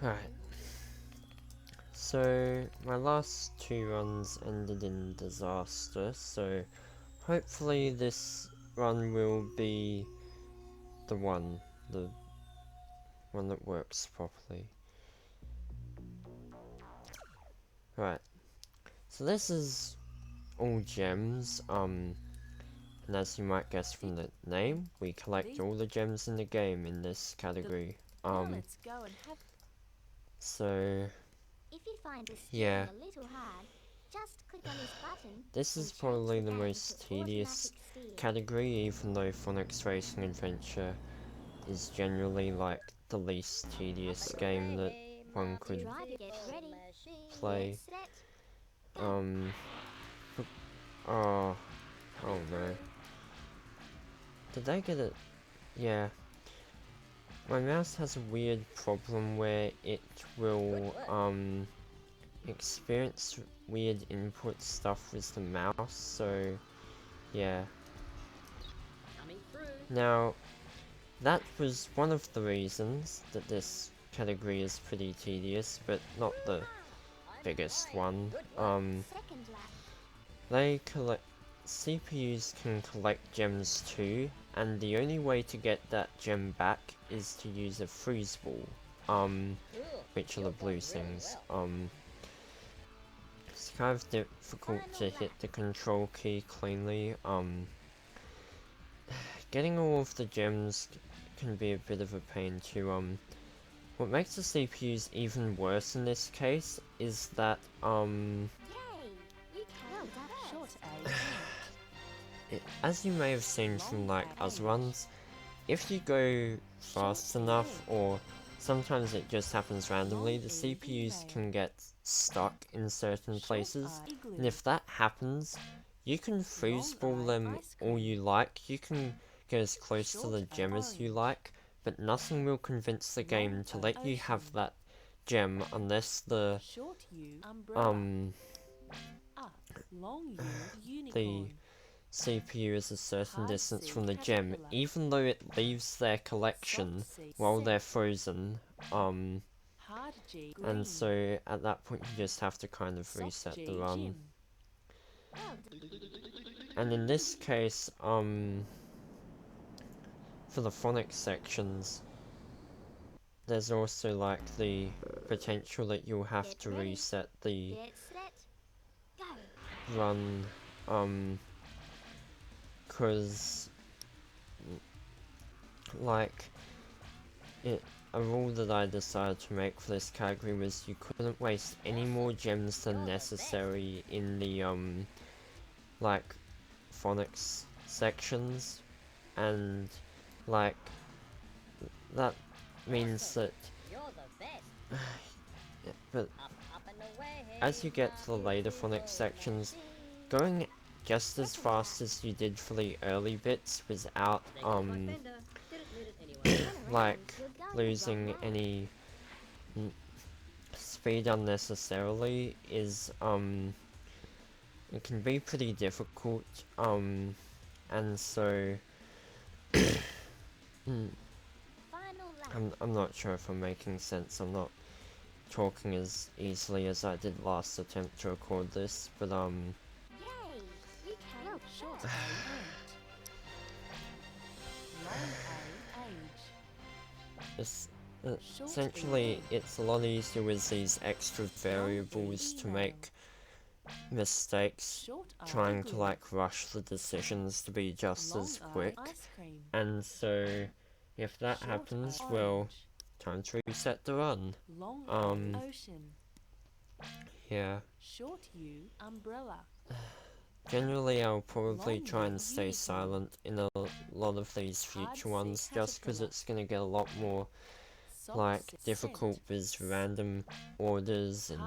Alright, so my last two runs ended in disaster, so hopefully this run will be the one that works properly. Right, so this is all gems, and as you might guess from the name, we collect all the gems in the game in this category. So If you find this yeah, steering a little hard, just click on this button. this is and probably change the game most to tedious automatic steer. category, even though Phonics Racing Adventure is generally like the least tedious game that one could Driver, get ready, play. get set, go. Oh no. Did I get it? Yeah. My mouse has a weird problem where it will, experience weird input stuff with the mouse, so, yeah. Now, that was one of the reasons that this category is pretty tedious, but not the biggest one. Second lap. They collect CPUs can collect gems too, and the only way to get that gem back is to use a freeze ball, which are the blue things. It's kind of difficult to hit the control key cleanly. Getting all of the gems can be a bit of a pain too. What makes the CPUs even worse in this case is that, Yay! You can short as you may have seen from like other runs, if you go fast enough, or sometimes it just happens randomly, the CPUs can get stuck in certain places, and if that happens, you can freeze ball them all you like, you can get as close to the gem as you like, but nothing will convince the game to let you have that gem unless the the CPU is a certain distance from the gem, even though it leaves their collection while they're frozen, and so at that point you just have to kind of reset the run. And in this case, for the phonics sections, there's also like the potential that you'll have to reset the run, cause like a rule that I decided to make for this category was you couldn't waste any more gems than necessary in the like phonics sections, and like that means that but as you get to the later phonics sections, going just as fast as you did for the early bits without like losing any speed unnecessarily is it can be pretty difficult, and so I'm not sure if I'm making sense. I'm not talking as easily as I did last attempt to record this, but it's, essentially it's a lot easier with these extra variables to make mistakes trying to like rush the decisions to be just as quick, and so if that happens, well, time to reset the run. Yeah. Generally, I'll probably try and stay silent in a lot of these future ones, just because it's gonna get a lot more like difficult with random orders and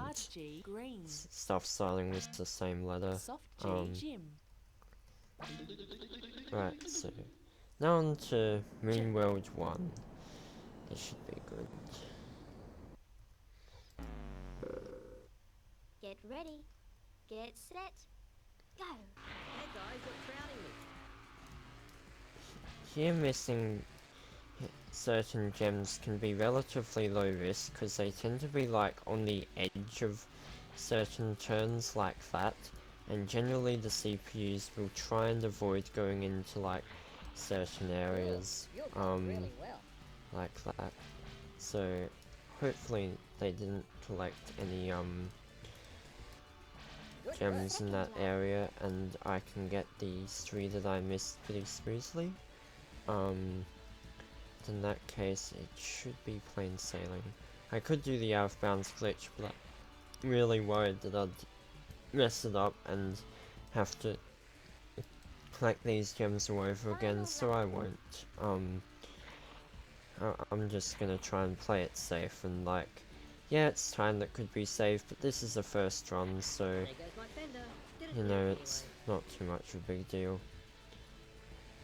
stuff starting with the same letter. Right, so now on to Moon World 1. This should be good. Get ready, get set, go. Here certain gems can be relatively low risk because they tend to be like on the edge of certain turns like that, and generally the CPUs will try and avoid going into like certain areas like that. So hopefully they didn't collect any gems in that area, and I can get these 3 that I missed pretty smoothly. In that case, it should be plain sailing. I could do the out of bounds glitch, but I'm really worried that I'd mess it up and have to collect these gems all over again, so I won't. I'm just gonna try and play it safe, and like, yeah, it's time that could be saved, but this is the first run, so, you know, it's not too much of a big deal.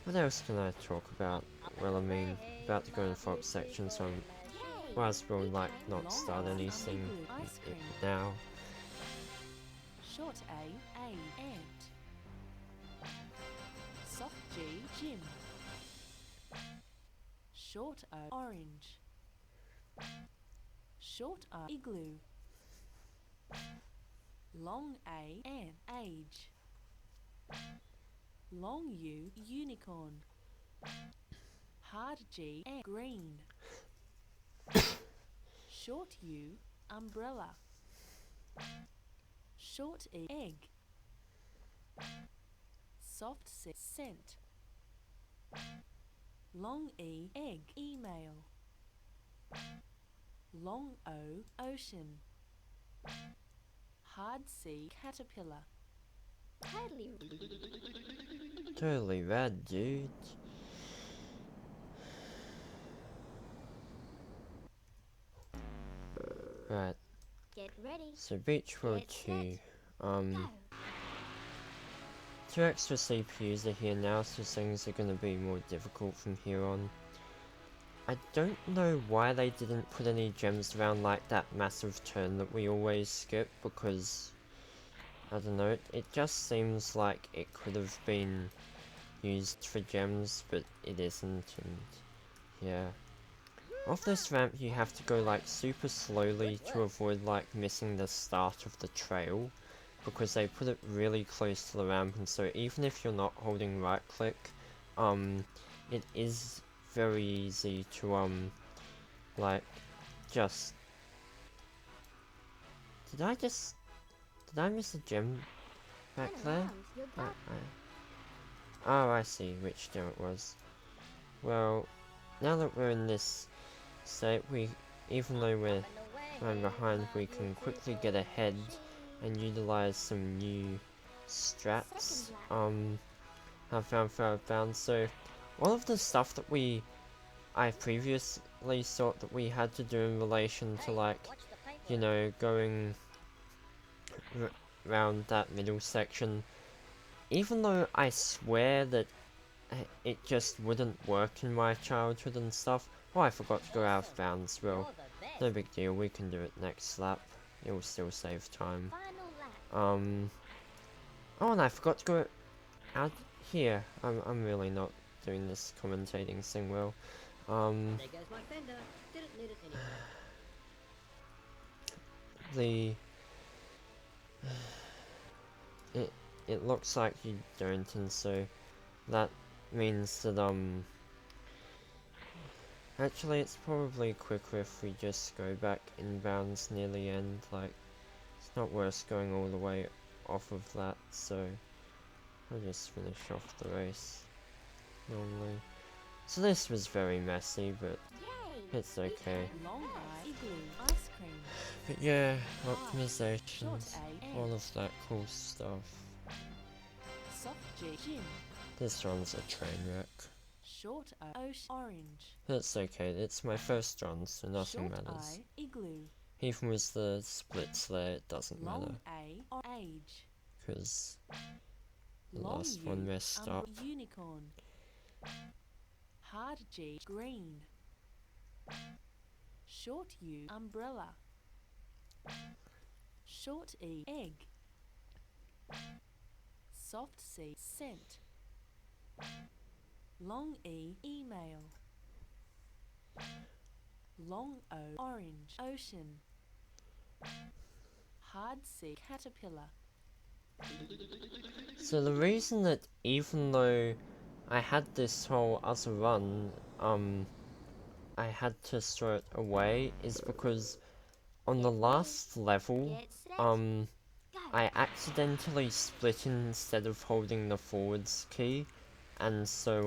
What else can I talk about? Well, I mean, about to go in the Fox section, so I might as well, like, not start anything now. Short A, ant. Soft G, Jim. Short O, orange. Short O, igloo. Long A, ant, age. Long U, unicorn. Hard G, ant, green. Short U, umbrella. Short E, egg. Soft C, scent. Long E, egg, email. Long O, ocean. Hard C, caterpillar. Totally rad, dude. Right, Get ready. so Beach World Get 2, Go. 2 extra CPUs are here now, so things are gonna be more difficult from here on. I don't know why they didn't put any gems around like that massive turn that we always skip, because, I don't know, it just seems like it could have been used for gems, but it isn't, and yeah. Off this ramp you have to go like super slowly to avoid like missing the start of the trail, because they put it really close to the ramp, and so even if you're not holding right click, it is very easy to like just... Did I miss a gem back there? Oh, I see which gem it was. Well, now that we're in this state, even though we're running behind, we can quickly get ahead and utilize some new strats I found for out of bounds. So all of the stuff that I previously thought that we had to do in relation to, like, you know, going around that middle section, even though I swear that it just wouldn't work in my childhood and stuff. Oh, I forgot to go out of bounds. Well, no big deal, we can do it next lap. It will still save time. Oh, and I forgot to go out here. I'm really not doing this commentating thing well. The... It looks like you don't, and so that means that, actually, it's probably quicker if we just go back inbounds near the end. Like, it's not worth going all the way off of that, so I'll just finish off the race normally. So this was very messy, but it's okay. Long I, igloo, ice cream. But yeah, optimizations, all of that cool stuff. Soft G, Jim. This one's a train wreck. Short O, ocean, orange. That's okay, it's my first run, so nothing Short matters. I, igloo. Even with the splits there, it doesn't matter. Long A, age. Because the Long last U, one messed up. unicorn. Hard G, green. Short U, umbrella. Short E, egg. Soft C, scent. Long E, email. Long O, orange, ocean. Hard C, caterpillar. So the reason that even though I had this whole other run, I had to throw it away is because on the last level, Get set. um, Go. I accidentally split instead of holding the forwards key, and so,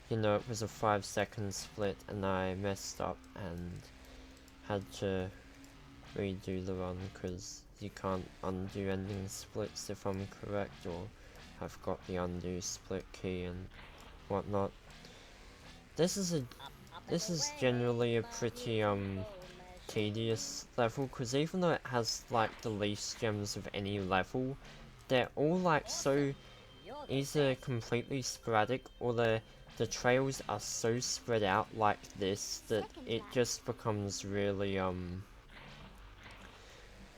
you know, it was a 5-second split, and I messed up and had to redo the run, because you can't undo ending splits if I'm correct, or I've got the undo split key and whatnot. This is generally a pretty, tedious level, because even though it has like the least gems of any level, they're all like so either completely sporadic or the trails are so spread out like this that it just becomes really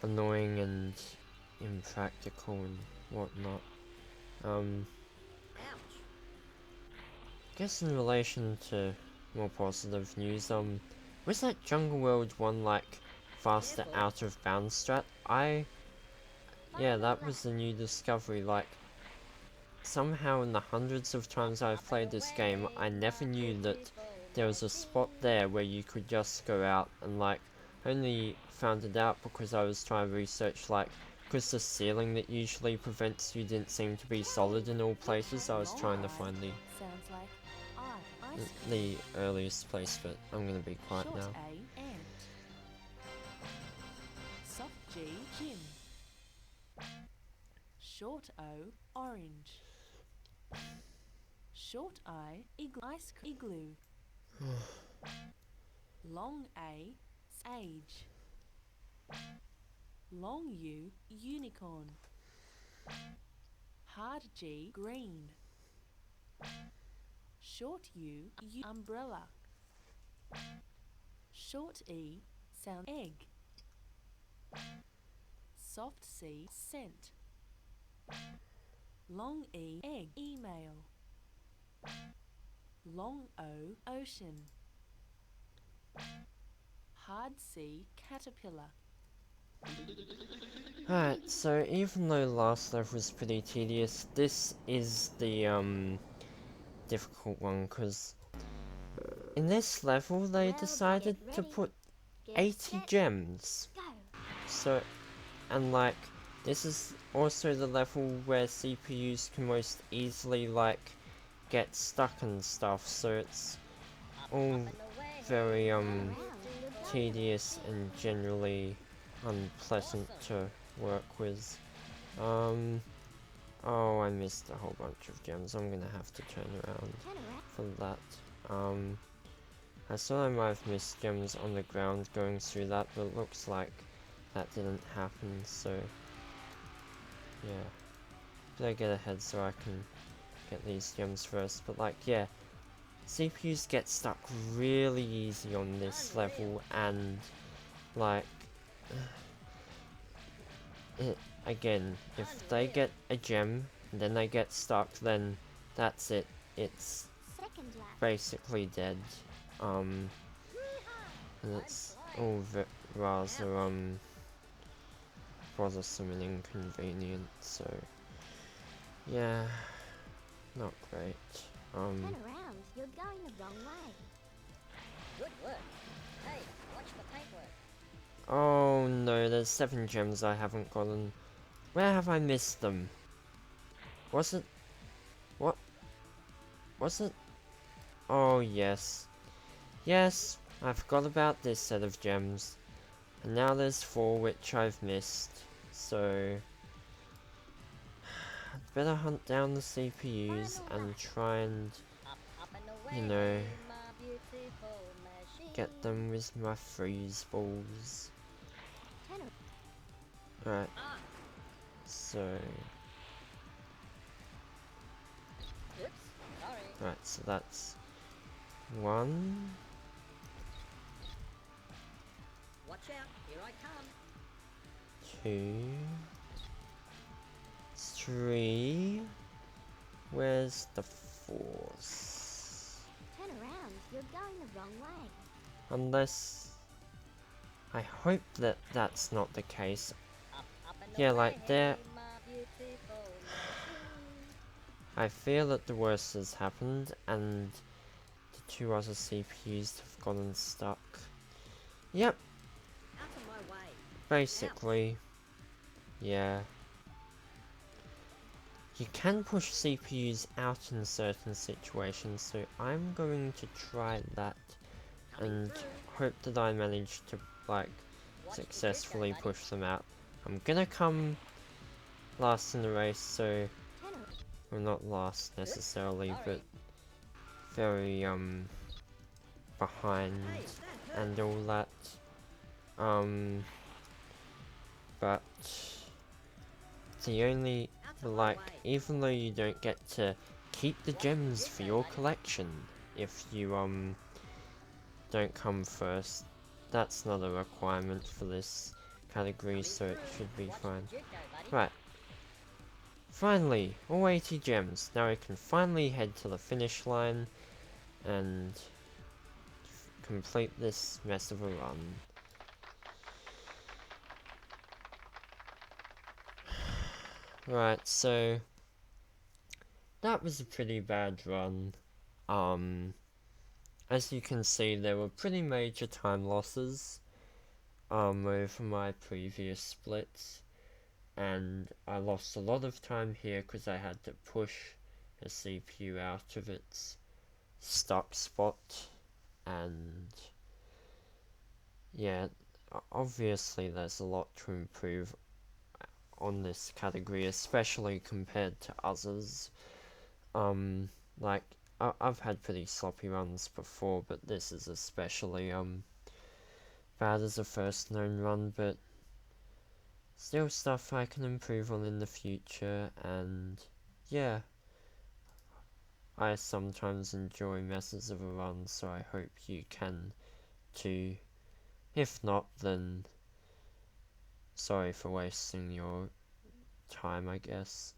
annoying and impractical and whatnot. Guess in relation to more positive news, was that Jungle World one like faster out of bounds strat? Yeah, that was the new discovery. Like, somehow in the hundreds of times I've played this game, I never knew that there was a spot there where you could just go out, and like, only found it out because I was trying to research, like, because the ceiling that usually prevents you didn't seem to be solid in all places. I was trying to find Sounds like ice cream. the earliest place, but I'm gonna be quiet Short now. A, ant. Soft G, gin. Short O, orange. Short I, igloo. Long A, age. Long U, unicorn. Hard G, green. Short U, umbrella. Short E, sound egg. Soft C, scent. Long E, egg, email. Long O, ocean. Hard C, caterpillar. Alright, so even though last level was pretty tedious, this is the difficult one, because in this level they Well, decided get to ready. put Get 80 set. gems. Go. So, and like, this is also the level where CPUs can most easily like get stuck and stuff, so it's all very tedious and generally unpleasant to work with. Oh, I missed a whole bunch of gems. I'm gonna have to turn around Turn around. for that. I thought I might have missed gems on the ground going through that, but it looks like that didn't happen, so yeah. Better get ahead so I can get these gems first, but like, yeah, CPUs get stuck really easy on this level, and like, again, if they get a gem and then they get stuck, then that's it. It's Second lap. basically dead. And it's all rather bothersome and inconvenient, so yeah, not great. Turn around. You're going the wrong way. Good work. Hey, watch the paintwork. Oh no, there's 7 gems I haven't gotten. Where have I missed them? Was it? What? Was it? Oh yes. Yes, I forgot about this set of gems. And now there's 4 which I've missed. So I'd better hunt down the CPUs and try and, Up and away, you know, my beautiful machine. get them with my freeze balls. Turn around. Right, Ah, so oops, sorry. right, so that's 1, Watch out, here I come. 2, 3. Where's the 4th? Turn around. You're going the wrong way. Unless... I hope that that's not the case. Up and Yeah, away, like there... my beautiful lady. I fear that the worst has happened, and the 2 other CPUs have gotten stuck. Yep, Out of my way. basically. Yeah. You can push CPUs out in certain situations, so I'm going to try that Coming and through. hope that I manage to, like, Watch the successfully jet, buddy. push them out. I'm gonna come last in the race, so, Tenor. well, not last necessarily, Sorry. but very, behind Hey, that hurt. and all that. But the only, Out of my like, way. even though you don't get to keep the Watch the gems jet, for your buddy. collection if you, don't come first, that's not a requirement for this category, Coming so it through. should be Watch fine. the jet go, buddy. Right. Finally, all 80 gems. Now I can finally head to the finish line and complete this mess of a run. Right, so that was a pretty bad run. As you can see, there were pretty major time losses over my previous splits, and I lost a lot of time here because I had to push a CPU out of its stuck spot, and yeah, obviously there's a lot to improve on this category, especially compared to others. Like, I've had pretty sloppy runs before, but this is especially, bad as a first known run, but still stuff I can improve on in the future, and yeah, I sometimes enjoy messes of a run, so I hope you can too. If not, then sorry for wasting your time, I guess.